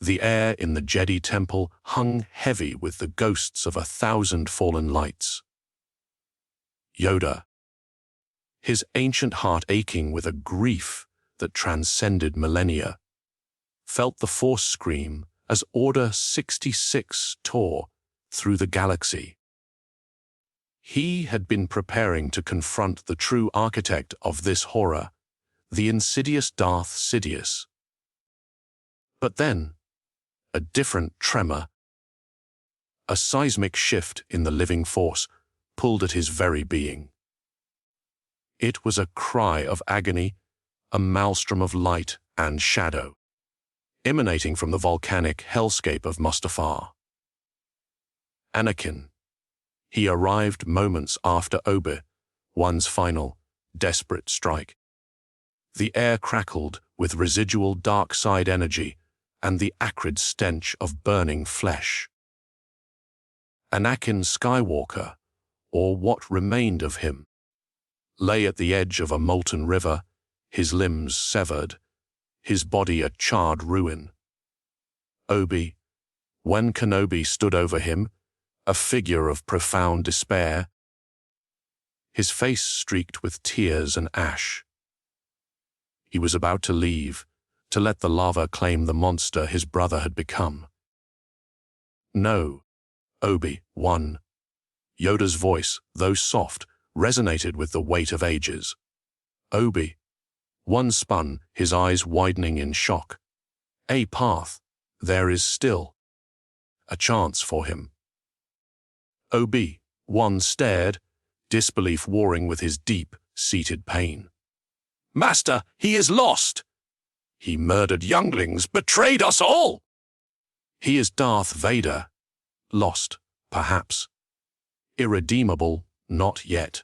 The air in the Jedi temple hung heavy with the ghosts of 1,000 fallen lights. Yoda, his ancient heart aching with a grief that transcended millennia, felt the Force scream as Order 66 tore through the galaxy. He had been preparing to confront the true architect of this horror, the insidious Darth Sidious. But then, a different tremor, a seismic shift in the living force, pulled at his very being. It was a cry of agony, a maelstrom of light and shadow, emanating from the volcanic hellscape of Mustafar. Anakin. He arrived moments after Obi-Wan's final, desperate strike. The air crackled with residual dark side energy and the acrid stench of burning flesh. Anakin Skywalker, or what remained of him, lay at the edge of a molten river, his limbs severed, his body a charred ruin. Obi-Wan Kenobi stood over him, a figure of profound despair, his face streaked with tears and ash. He was about to leave, to let the lava claim the monster his brother had become. No, Obi-Wan. Yoda's voice, though soft, resonated with the weight of ages. Obi-Wan spun, his eyes widening in shock. A path, there is still a chance for him. Obi-Wan stared, disbelief warring with his deep-seated pain. Master, he is lost! He murdered younglings, betrayed us all! He is Darth Vader. Lost, perhaps. Irredeemable, not yet.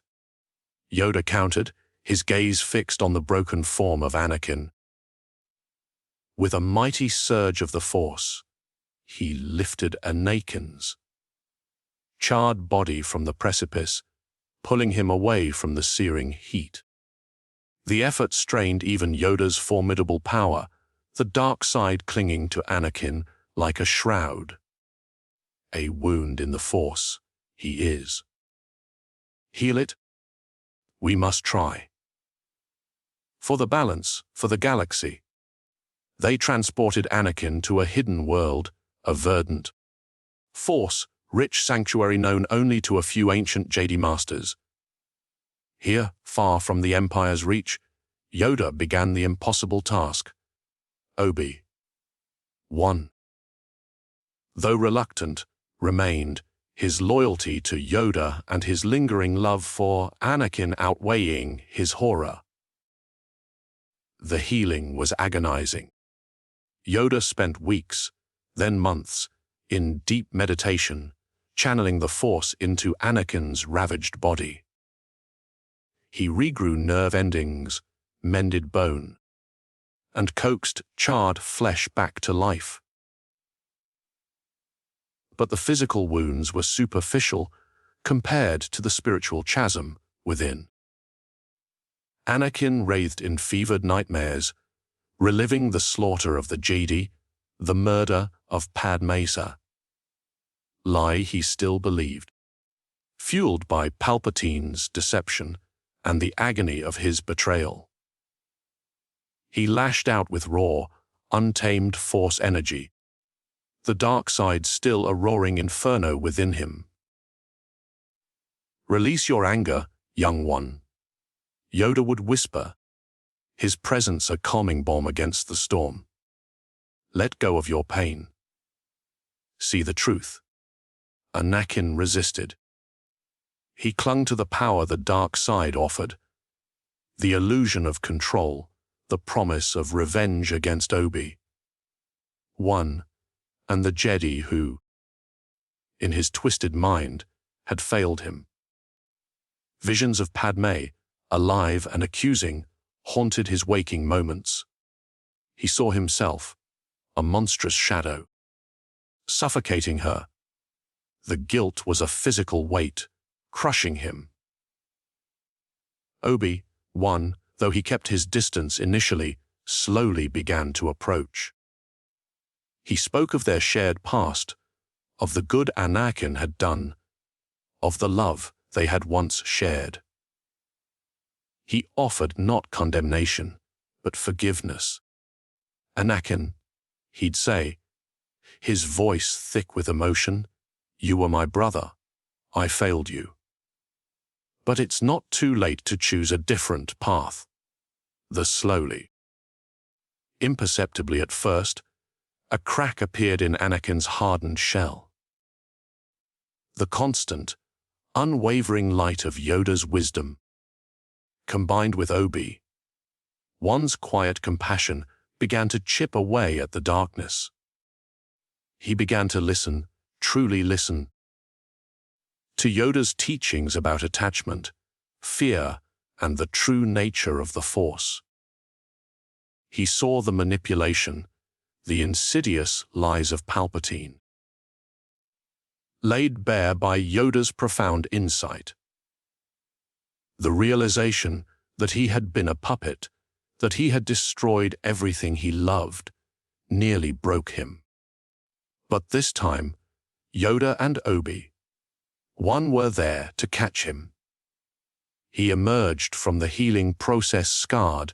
Yoda countered, his gaze fixed on the broken form of Anakin. With a mighty surge of the Force, he lifted Anakin's charred body from the precipice, pulling him away from the searing heat. The effort strained even Yoda's formidable power, the dark side clinging to Anakin like a shroud. A wound in the Force, he is. Heal it? We must try. For the balance, for the galaxy. They transported Anakin to a hidden world, a verdant, Force-rich sanctuary known only to a few ancient Jedi Masters. Here, far from the Empire's reach, Yoda began the impossible task. Obi-Wan, though reluctant, remained, his loyalty to Yoda and his lingering love for Anakin outweighing his horror. The healing was agonizing. Yoda spent weeks, then months, in deep meditation, channeling the Force into Anakin's ravaged body. He regrew nerve endings, mended bone, and coaxed charred flesh back to life. But the physical wounds were superficial compared to the spiritual chasm within. Anakin writhed in fevered nightmares, reliving the slaughter of the Jedi, the murder of Padmé. Lie he still believed. Fueled by Palpatine's deception and the agony of his betrayal. He lashed out with raw, untamed Force energy, the dark side still a roaring inferno within him. Release your anger, young one, Yoda would whisper, his presence a calming balm against the storm. Let go of your pain. See the truth. Anakin resisted. He clung to the power the dark side offered, the illusion of control, the promise of revenge against Obi-Wan, and the Jedi who, in his twisted mind, had failed him. Visions of Padmé, alive and accusing, haunted his waking moments. He saw himself, a monstrous shadow, suffocating her. The guilt was a physical weight, crushing him. Obi-Wan, though he kept his distance initially, slowly began to approach. He spoke of their shared past, of the good Anakin had done, of the love they had once shared. He offered not condemnation, but forgiveness. "Anakin," he'd say, his voice thick with emotion, "you were my brother. I failed you. But it's not too late to choose a different path." Slowly, imperceptibly at first, a crack appeared in Anakin's hardened shell. The constant, unwavering light of Yoda's wisdom, combined with Obi-Wan's quiet compassion, began to chip away at the darkness. He began to listen, truly listen, to Yoda's teachings about attachment, fear, and the true nature of the Force. He saw the manipulation, the insidious lies of Palpatine, laid bare by Yoda's profound insight. The realization that he had been a puppet, that he had destroyed everything he loved, nearly broke him. But this time, Yoda and Obi-Wan were there to catch him. He emerged from the healing process scarred,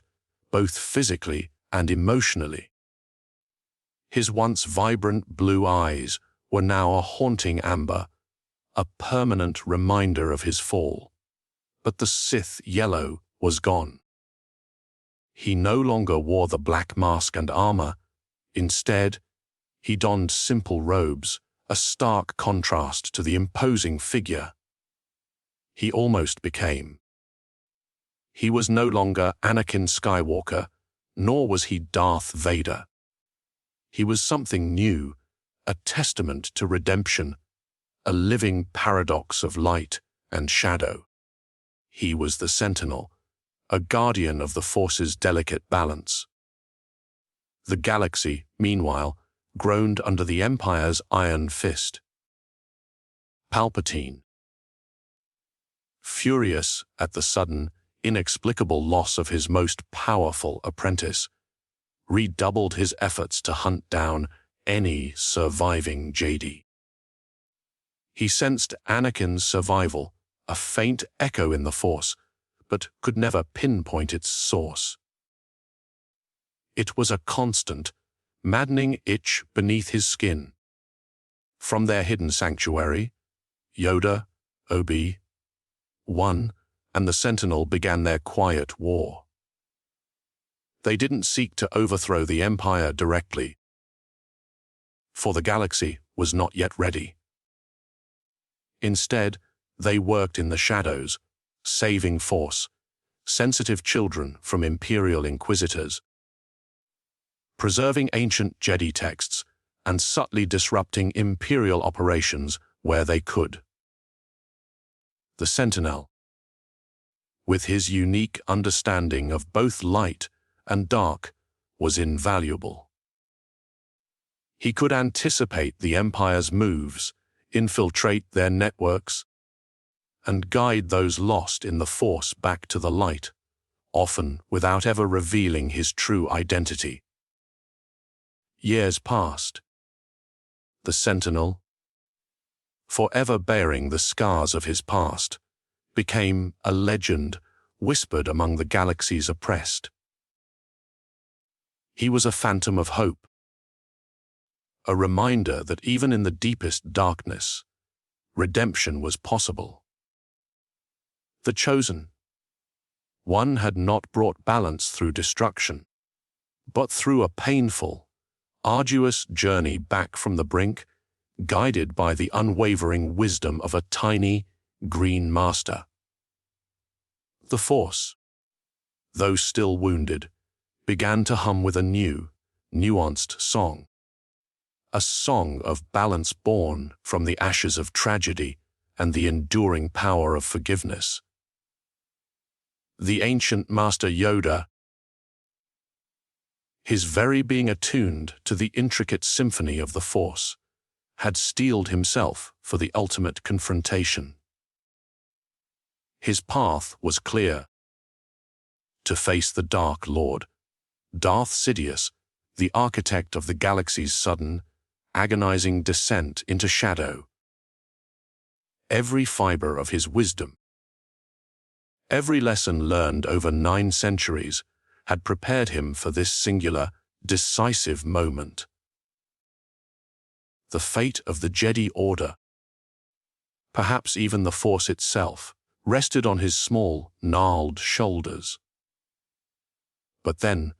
both physically and emotionally. His once vibrant blue eyes were now a haunting amber, a permanent reminder of his fall. But the Sith yellow was gone. He no longer wore the black mask and armor. Instead, he donned simple robes, a stark contrast to the imposing figure he almost became. He was no longer Anakin Skywalker, nor was he Darth Vader. He was something new, a testament to redemption, a living paradox of light and shadow. He was the Sentinel, a guardian of the Force's delicate balance. The galaxy, meanwhile, groaned under the Empire's iron fist. Palpatine, furious at the sudden, inexplicable loss of his most powerful apprentice, redoubled his efforts to hunt down any surviving Jedi. He sensed Anakin's survival, a faint echo in the Force, but could never pinpoint its source. It was a constant, maddening itch beneath his skin. From their hidden sanctuary, Yoda, Obi-Wan, and the Sentinel began their quiet war. They didn't seek to overthrow the Empire directly, for the galaxy was not yet ready. Instead, they worked in the shadows, saving Force, sensitive children from Imperial Inquisitors, preserving ancient Jedi texts, and subtly disrupting Imperial operations where they could. The Sentinel, with his unique understanding of both light and dark, was invaluable. He could anticipate the Empire's moves, infiltrate their networks, and guide those lost in the Force back to the light, often without ever revealing his true identity. Years passed. The Sentinel, forever bearing the scars of his past, became a legend whispered among the galaxy's oppressed. He was a phantom of hope, a reminder that even in the deepest darkness, redemption was possible. The Chosen One had not brought balance through destruction, but through a painful, arduous journey back from the brink, guided by the unwavering wisdom of a tiny, green master. The Force, though still wounded, began to hum with a new, nuanced song. A song of balance born from the ashes of tragedy and the enduring power of forgiveness. The ancient Master Yoda, his very being attuned to the intricate symphony of the Force, had steeled himself for the ultimate confrontation. His path was clear. To face the Dark Lord, Darth Sidious, the architect of the galaxy's sudden, agonizing descent into shadow. Every fiber of his wisdom, every lesson learned over 9 centuries, had prepared him for this singular, decisive moment. The fate of the Jedi Order, perhaps even the Force itself, rested on his small, gnarled shoulders. But then,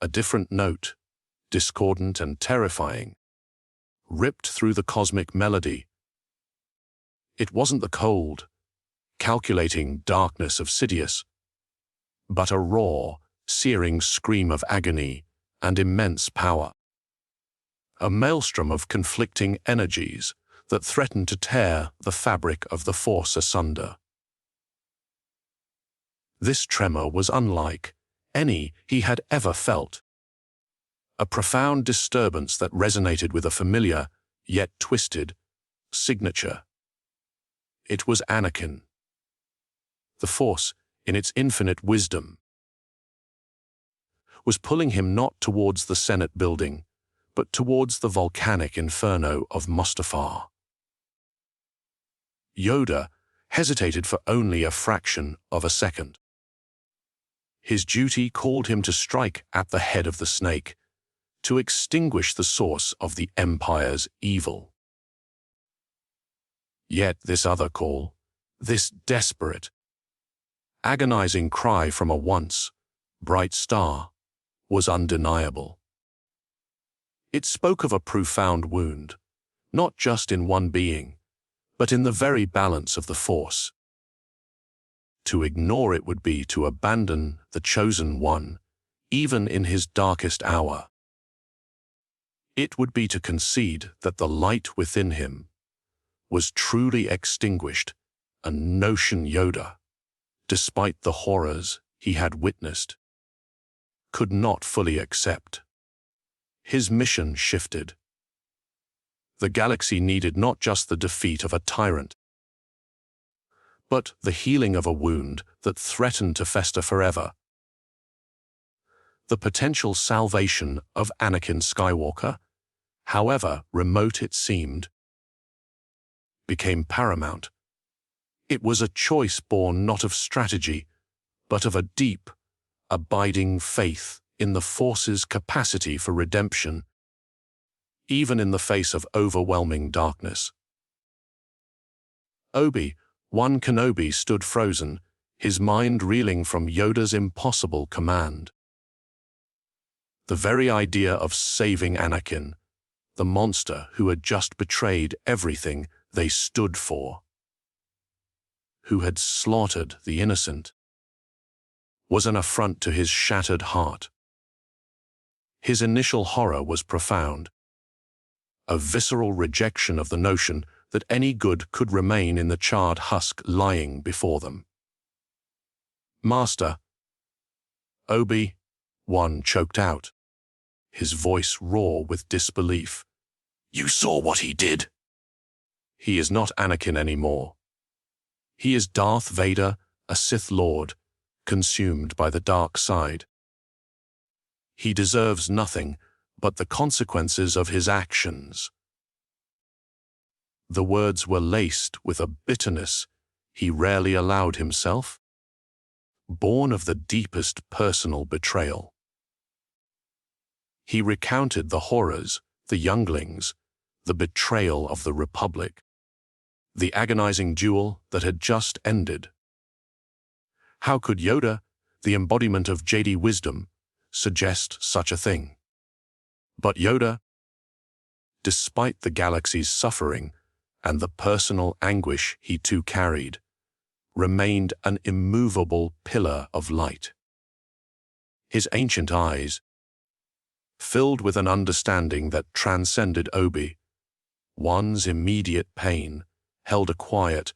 a different note, discordant and terrifying, ripped through the cosmic melody. It wasn't the cold, calculating darkness of Sidious, but a raw, searing scream of agony and immense power. A maelstrom of conflicting energies that threatened to tear the fabric of the Force asunder. This tremor was unlike any he had ever felt. A profound disturbance that resonated with a familiar, yet twisted, signature. It was Anakin. The Force, in its infinite wisdom, was pulling him not towards the Senate building, but towards the volcanic inferno of Mustafar. Yoda hesitated for only a fraction of a second. His duty called him to strike at the head of the snake, to extinguish the source of the Empire's evil. Yet this other call, this desperate, agonizing cry from a once bright star, was undeniable. It spoke of a profound wound, not just in one being, but in the very balance of the Force. To ignore it would be to abandon the chosen one, even in his darkest hour. It would be to concede that the light within him was truly extinguished, a notion Yoda, despite the horrors he had witnessed, could not fully accept. His mission shifted. The galaxy needed not just the defeat of a tyrant, but the healing of a wound that threatened to fester forever. The potential salvation of Anakin Skywalker, however remote it seemed, became paramount. It was a choice born not of strategy, but of a deep, abiding faith in the Force's capacity for redemption, even in the face of overwhelming darkness. Obi-Wan Kenobi stood frozen, his mind reeling from Yoda's impossible command. The very idea of saving Anakin, the monster who had just betrayed everything they stood for, who had slaughtered the innocent, was an affront to his shattered heart. His initial horror was profound, a visceral rejection of the notion that any good could remain in the charred husk lying before them. "Master," Obi-Wan choked out, his voice raw with disbelief. "You saw what he did?" "He is not Anakin anymore. He is Darth Vader, a Sith Lord, consumed by the dark side. He deserves nothing but the consequences of his actions." The words were laced with a bitterness he rarely allowed himself, born of the deepest personal betrayal. He recounted the horrors, the younglings, the betrayal of the Republic, the agonizing duel that had just ended. How could Yoda, the embodiment of Jedi wisdom, suggest such a thing? But Yoda, despite the galaxy's suffering and the personal anguish he too carried, remained an immovable pillar of light. His ancient eyes, filled with an understanding that transcended Obi-Wan's immediate pain, held a quiet,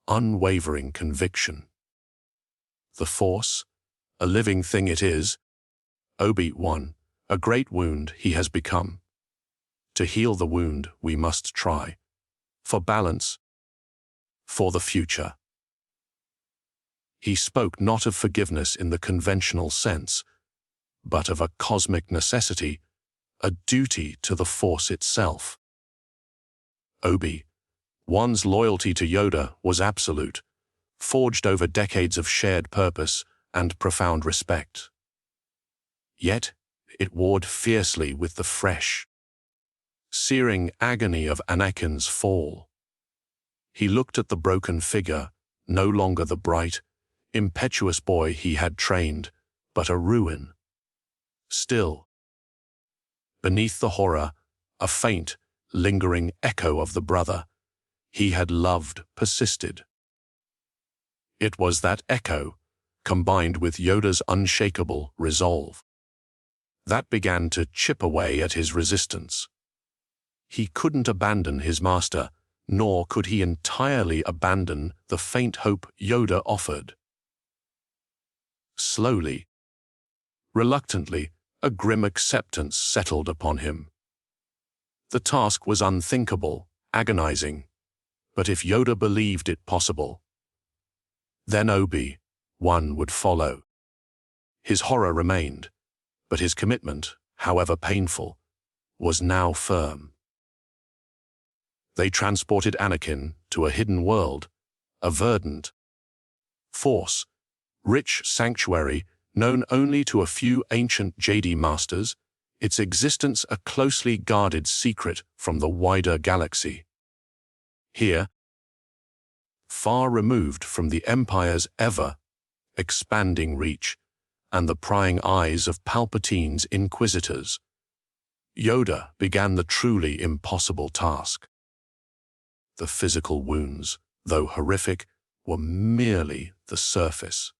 unwavering conviction. The Force, a living thing it is, Obi-Wan, a great wound he has become. To heal the wound we must try, for balance, for the future. He spoke not of forgiveness in the conventional sense, but of a cosmic necessity, a duty to the Force itself. Obi-Wan's loyalty to Yoda was absolute, forged over decades of shared purpose and profound respect. Yet, it warred fiercely with the fresh, searing agony of Anakin's fall. He looked at the broken figure, no longer the bright, impetuous boy he had trained, but a ruin. Still, beneath the horror, a faint, lingering echo of the brother he had loved persisted. It was that echo, combined with Yoda's unshakable resolve, that began to chip away at his resistance. He couldn't abandon his master, nor could he entirely abandon the faint hope Yoda offered. Slowly, reluctantly, a grim acceptance settled upon him. The task was unthinkable, agonizing, but if Yoda believed it possible, then Obi-Wan would follow. His horror remained, but his commitment, however painful, was now firm. They transported Anakin to a hidden world, a verdant, Force-rich sanctuary known only to a few ancient Jedi Masters, its existence a closely guarded secret from the wider galaxy. Here, far removed from the Empire's ever-expanding reach and the prying eyes of Palpatine's inquisitors, Yoda began the truly impossible task. The physical wounds, though horrific, were merely the surface.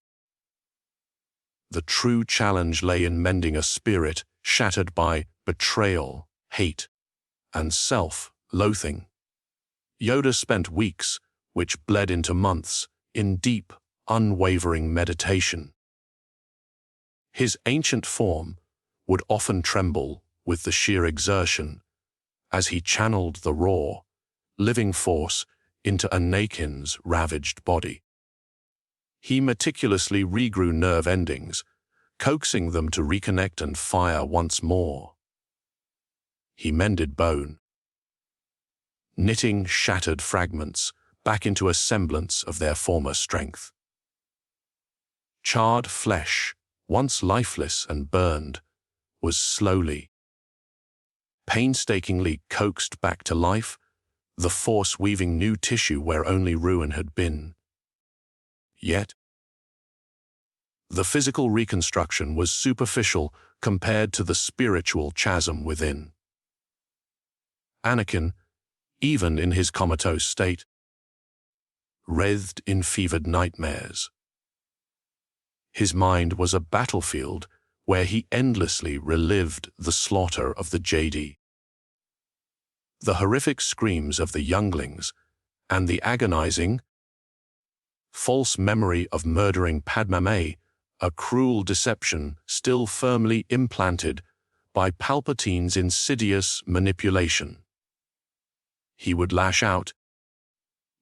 The true challenge lay in mending a spirit shattered by betrayal, hate, and self-loathing. Yoda spent weeks, which bled into months, in deep, unwavering meditation. His ancient form would often tremble with the sheer exertion as he channeled the raw, living force into Anakin's ravaged body. He meticulously regrew nerve endings, coaxing them to reconnect and fire once more. He mended bone, knitting shattered fragments back into a semblance of their former strength. Charred flesh, once lifeless and burned, was slowly, painstakingly coaxed back to life, the force weaving new tissue where only ruin had been. Yet, the physical reconstruction was superficial compared to the spiritual chasm within. Anakin, even in his comatose state, writhed in fevered nightmares. His mind was a battlefield where he endlessly relived the slaughter of the Jedi, the horrific screams of the younglings, and the agonizing, false memory of murdering Padmé, a cruel deception still firmly implanted by Palpatine's insidious manipulation. He would lash out,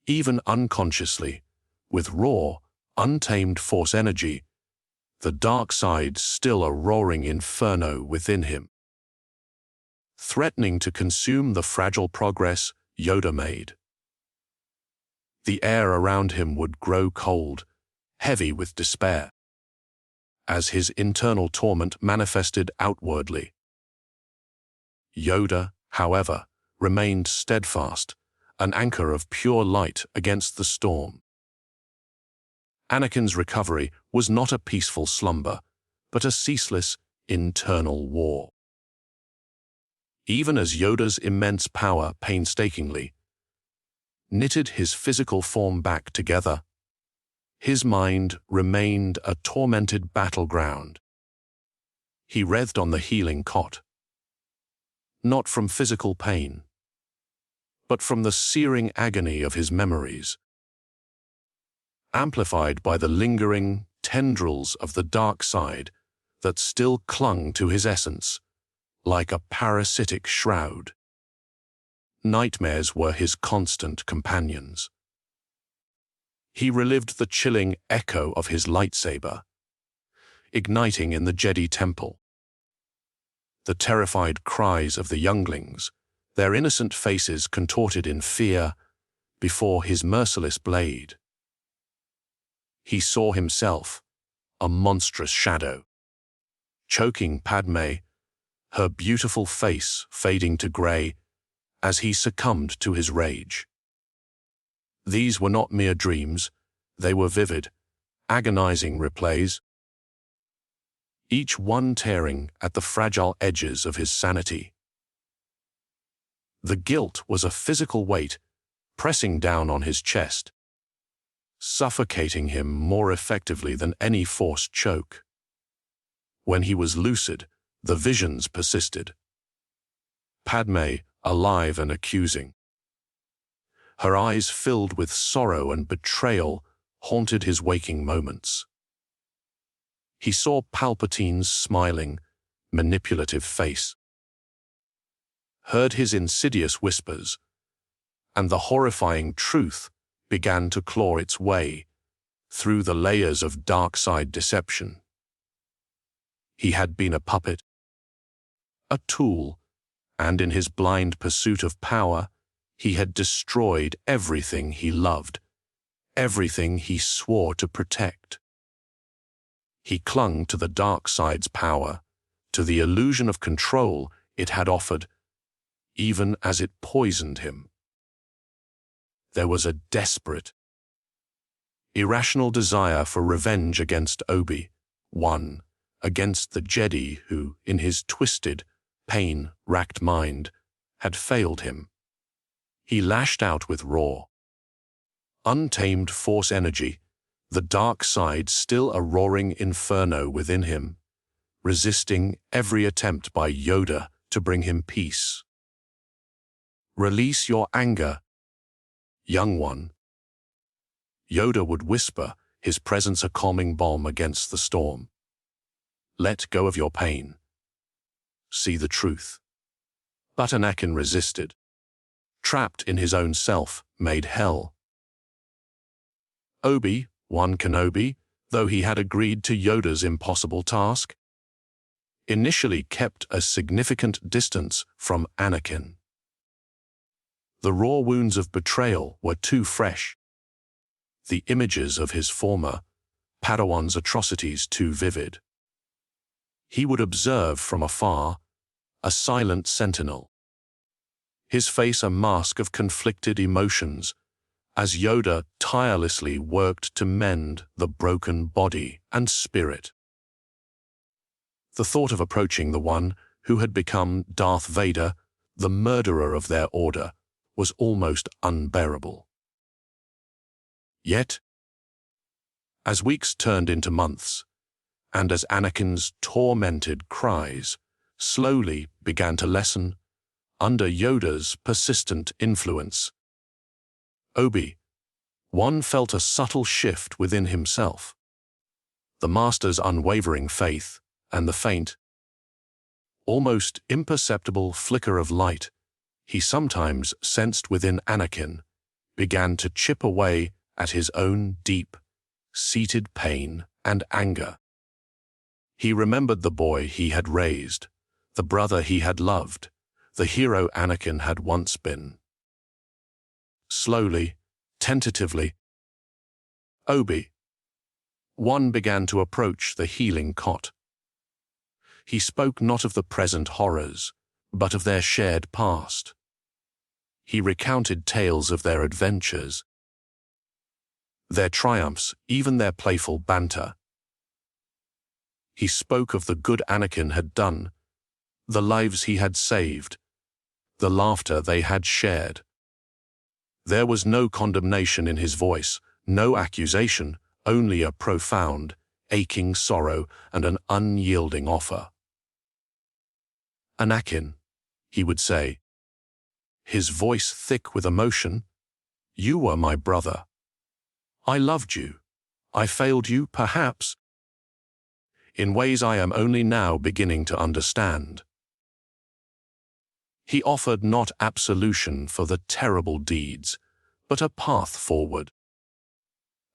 even unconsciously, with raw, untamed force energy, the dark side still a roaring inferno within him, threatening to consume the fragile progress Yoda made. The air around him would grow cold, heavy with despair, as his internal torment manifested outwardly. Yoda, however, remained steadfast, an anchor of pure light against the storm. Anakin's recovery was not a peaceful slumber, but a ceaseless, internal war. Even as Yoda's immense power painstakingly knitted his physical form back together, his mind remained a tormented battleground. He writhed on the healing cot, not from physical pain, but from the searing agony of his memories, amplified by the lingering tendrils of the dark side that still clung to his essence, like a parasitic shroud. Nightmares were his constant companions. He relived the chilling echo of his lightsaber, igniting in the Jedi temple, the terrified cries of the younglings, their innocent faces contorted in fear before his merciless blade. He saw himself, a monstrous shadow, choking Padme, her beautiful face fading to grey as he succumbed to his rage. These were not mere dreams, they were vivid, agonizing replays, each one tearing at the fragile edges of his sanity. The guilt was a physical weight pressing down on his chest, suffocating him more effectively than any forced choke. When he was lucid, the visions persisted. Padme, alive and accusing. Her eyes filled with sorrow and betrayal haunted his waking moments. He saw Palpatine's smiling, manipulative face, heard his insidious whispers, and the horrifying truth began to claw its way through the layers of dark side deception. He had been a puppet, a tool, and in his blind pursuit of power, he had destroyed everything he loved, everything he swore to protect. He clung to the dark side's power, to the illusion of control it had offered, even as it poisoned him. There was a desperate, irrational desire for revenge against Obi-Wan, against the Jedi who, in his twisted, pain-racked mind, had failed him. He lashed out with raw, untamed force energy, the dark side still a roaring inferno within him, resisting every attempt by Yoda to bring him peace. "Release your anger, young one." Yoda would whisper, his presence a calming balm against the storm. "Let go of your pain. See the truth." But Anakin resisted, trapped in his own self-made hell. Obi-Wan Kenobi, though he had agreed to Yoda's impossible task, initially kept a significant distance from Anakin. The raw wounds of betrayal were too fresh, the images of his former Padawan's atrocities too vivid. He would observe from afar, a silent sentinel, his face a mask of conflicted emotions, as Yoda tirelessly worked to mend the broken body and spirit. The thought of approaching the one who had become Darth Vader, the murderer of their order, was almost unbearable. Yet, as weeks turned into months, and as Anakin's tormented cries slowly began to lessen under Yoda's persistent influence, Obi-Wan felt a subtle shift within himself. The Master's unwavering faith and the faint, almost imperceptible flicker of light he sometimes sensed within Anakin began to chip away at his own deep-seated pain and anger. He remembered the boy he had raised, the brother he had loved, the hero Anakin had once been. Slowly, tentatively, Obi-Wan began to approach the healing cot. He spoke not of the present horrors, but of their shared past. He recounted tales of their adventures, their triumphs, even their playful banter. He spoke of the good Anakin had done, the lives he had saved, the laughter they had shared. There was no condemnation in his voice, no accusation, only a profound, aching sorrow and an unyielding offer. "Anakin," he would say, his voice thick with emotion, "you were my brother. I loved you. I failed you, perhaps, in ways I am only now beginning to understand." He offered not absolution for the terrible deeds, but a path forward,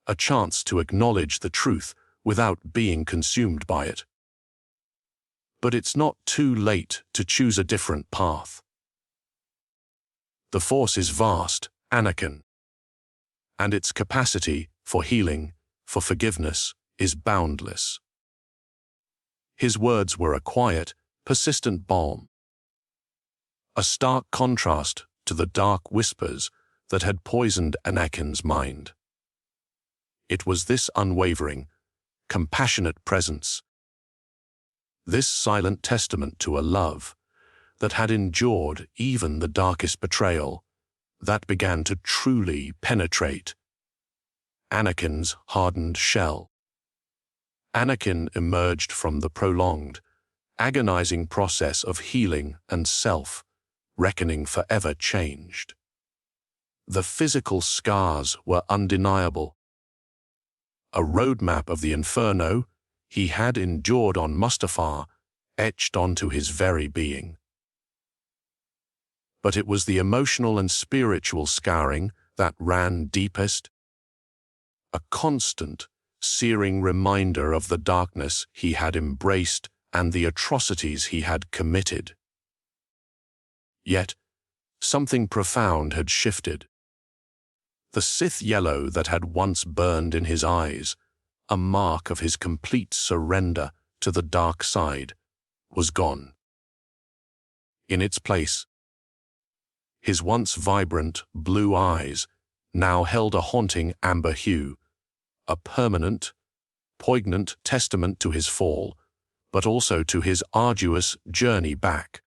a chance to acknowledge the truth without being consumed by it. But it's not too late to choose a different path. The Force is vast, Anakin. And its capacity for healing, for forgiveness, is boundless. His words were a quiet, persistent balm. A stark contrast to the dark whispers that had poisoned Anakin's mind. It was this unwavering, compassionate presence, this silent testament to a love that had endured even the darkest betrayal, that began to truly penetrate Anakin's hardened shell. Anakin emerged from the prolonged, agonizing process of healing and self-reckoning forever changed. The physical scars were undeniable. A roadmap of the inferno he had endured on Mustafar etched onto his very being. But it was the emotional and spiritual scarring that ran deepest, a constant, searing reminder of the darkness he had embraced and the atrocities he had committed. Yet, something profound had shifted. The Sith yellow that had once burned in his eyes, a mark of his complete surrender to the dark side, was gone. In its place, his once vibrant blue eyes now held a haunting amber hue, a permanent, poignant testament to his fall, but also to his arduous journey back.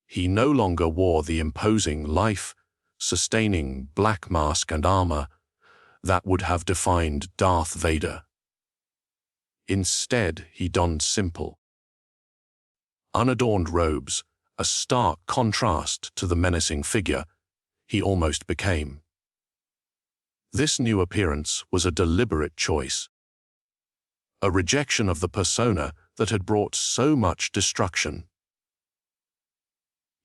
He no longer wore the imposing life-sustaining black mask and armor that would have defined Darth Vader. Instead, he donned simple, unadorned robes, a stark contrast to the menacing figure he almost became. This new appearance was a deliberate choice, a rejection of the persona that had brought so much destruction.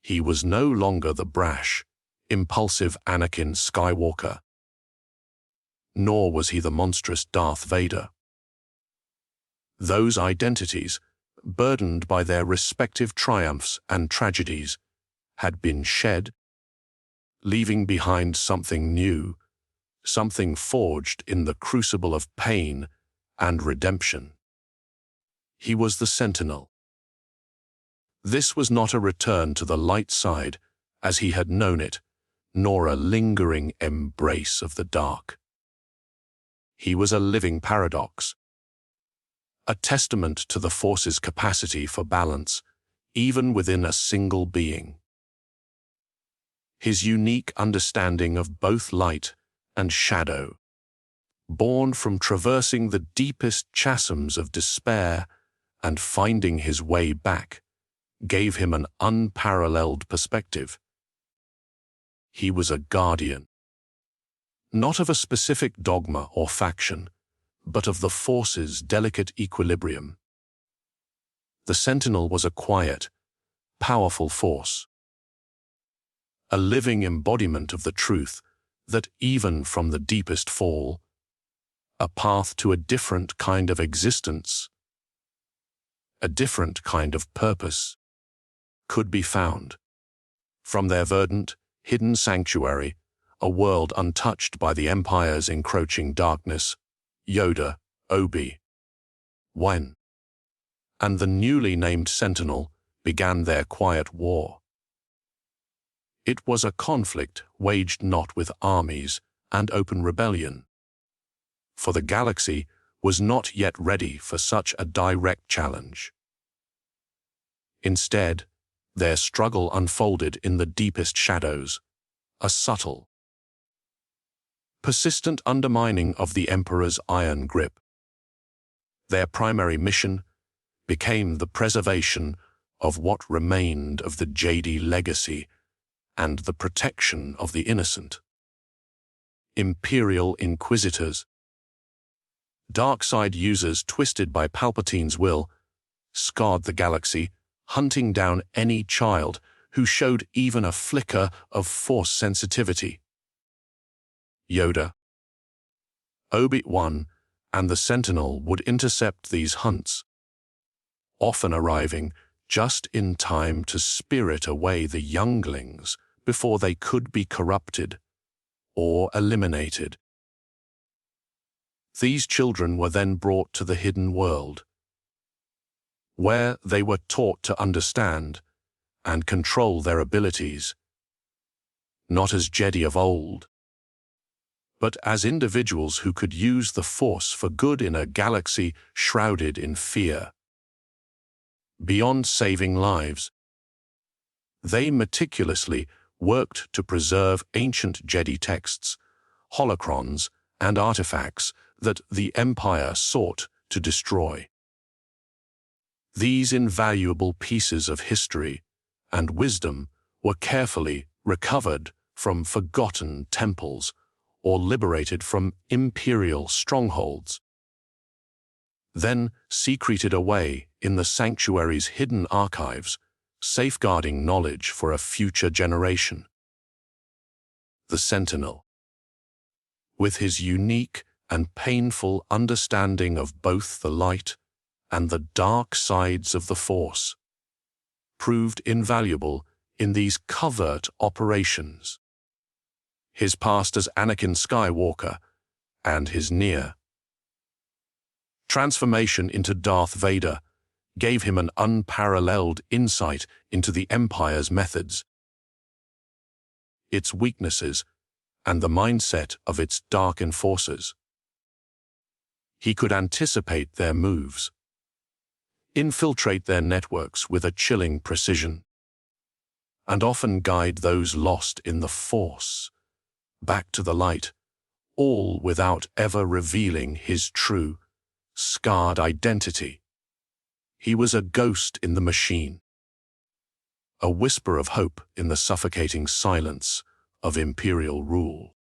He was no longer the brash, impulsive Anakin Skywalker, nor was he the monstrous Darth Vader. Those identities, burdened by their respective triumphs and tragedies, had been shed, leaving behind something new, something forged in the crucible of pain and redemption. He was the Sentinel. This was not a return to the light side as he had known it, nor a lingering embrace of the dark. He was a living paradox, a testament to the Force's capacity for balance, even within a single being. His unique understanding of both light and shadow, born from traversing the deepest chasms of despair and finding his way back, gave him an unparalleled perspective. He was a guardian, not of a specific dogma or faction, but of the Force's delicate equilibrium. The Sentinel was a quiet, powerful force, a living embodiment of the truth that even from the deepest fall, a path to a different kind of existence, a different kind of purpose, could be found. From their verdant, hidden sanctuary, a world untouched by the Empire's encroaching darkness, Yoda, Obi-Wan, and the newly named Sentinel began their quiet war. It was a conflict waged not with armies and open rebellion, for the galaxy was not yet ready for such a direct challenge. Instead, their struggle unfolded in the deepest shadows, a subtle, persistent undermining of the Emperor's iron grip. Their primary mission became the preservation of what remained of the Jedi legacy and the protection of the innocent. Imperial Inquisitors, dark side users twisted by Palpatine's will, scarred the galaxy, hunting down any child who showed even a flicker of Force sensitivity. Yoda, Obi-Wan, and the Sentinel would intercept these hunts, often arriving just in time to spirit away the younglings before they could be corrupted or eliminated. These children were then brought to the hidden world, where they were taught to understand and control their abilities, not as Jedi of old, but as individuals who could use the Force for good in a galaxy shrouded in fear. Beyond saving lives, they meticulously worked to preserve ancient Jedi texts, holocrons, and artifacts that the Empire sought to destroy. These invaluable pieces of history and wisdom were carefully recovered from forgotten temples or liberated from imperial strongholds, then secreted away in the sanctuary's hidden archives, safeguarding knowledge for a future generation. The Sentinel, with his unique and painful understanding of both the light and the dark sides of the Force, proved invaluable in these covert operations. His past as Anakin Skywalker and his near transformation into Darth Vader gave him an unparalleled insight into the Empire's methods, its weaknesses, and the mindset of its dark enforcers. He could anticipate their moves, infiltrate their networks with a chilling precision, and often guide those lost in the Force back to the light, all without ever revealing his true, scarred identity. He was a ghost in the machine, a whisper of hope in the suffocating silence of Imperial rule.